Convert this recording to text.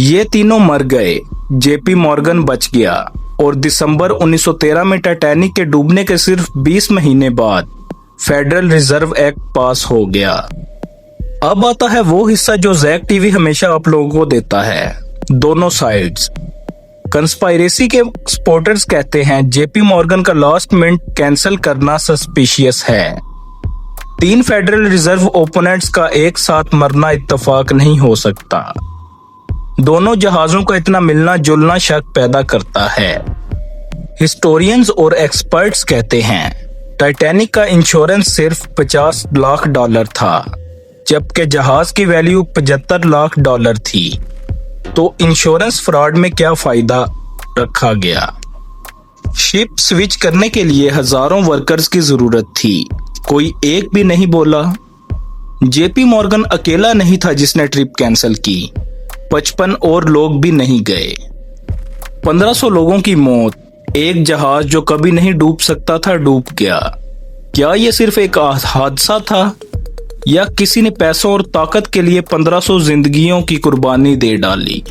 ये तीनों मर गए, जेपी मॉर्गन बच गया और दिसंबर 1913 में टाइटैनिक के डूबने के सिर्फ 20 महीने बाद फेडरल रिजर्व एक्ट पास हो गया। अब आता है वो हिस्सा जो जैक टीवी हमेशा आप लोगों को देता है, दोनों साइड्स। कंस्पाइरेसी के सपोर्टर्स कहते हैं जेपी मॉर्गन का लास्ट मिनट कैंसिल करना सस्पिशियस है। 3 फेडरल रिजर्व ओपोनेंट्स का एक साथ मरना इत्तेफाक नहीं हो सकता। दोनों जहाजों का इतना मिलना जुलना शक पैदा करता है। हिस्टोरियंस और एक्सपर्ट्स कहते हैं टाइटैनिक का इंश्योरेंस सिर्फ $50 लाख था, जबकि जहाज की वैल्यू $75 लाख थी। तो इंश्योरेंस फ्रॉड में क्या फायदा रखा गया? शिप स्विच करने के लिए हजारों वर्कर्स की जरूरत थी, कोई एक भी नहीं बोला। जेपी मॉर्गन अकेला नहीं था जिसने ट्रिप कैंसिल की, 55 और लोग भी नहीं गए। 1500 लोगों की मौत, एक जहाज जो कभी नहीं डूब सकता था डूब गया। क्या यह सिर्फ एक हादसा था या किसी ने पैसों और ताकत के लिए 1500 जिंदगियों की कुर्बानी दे डाली?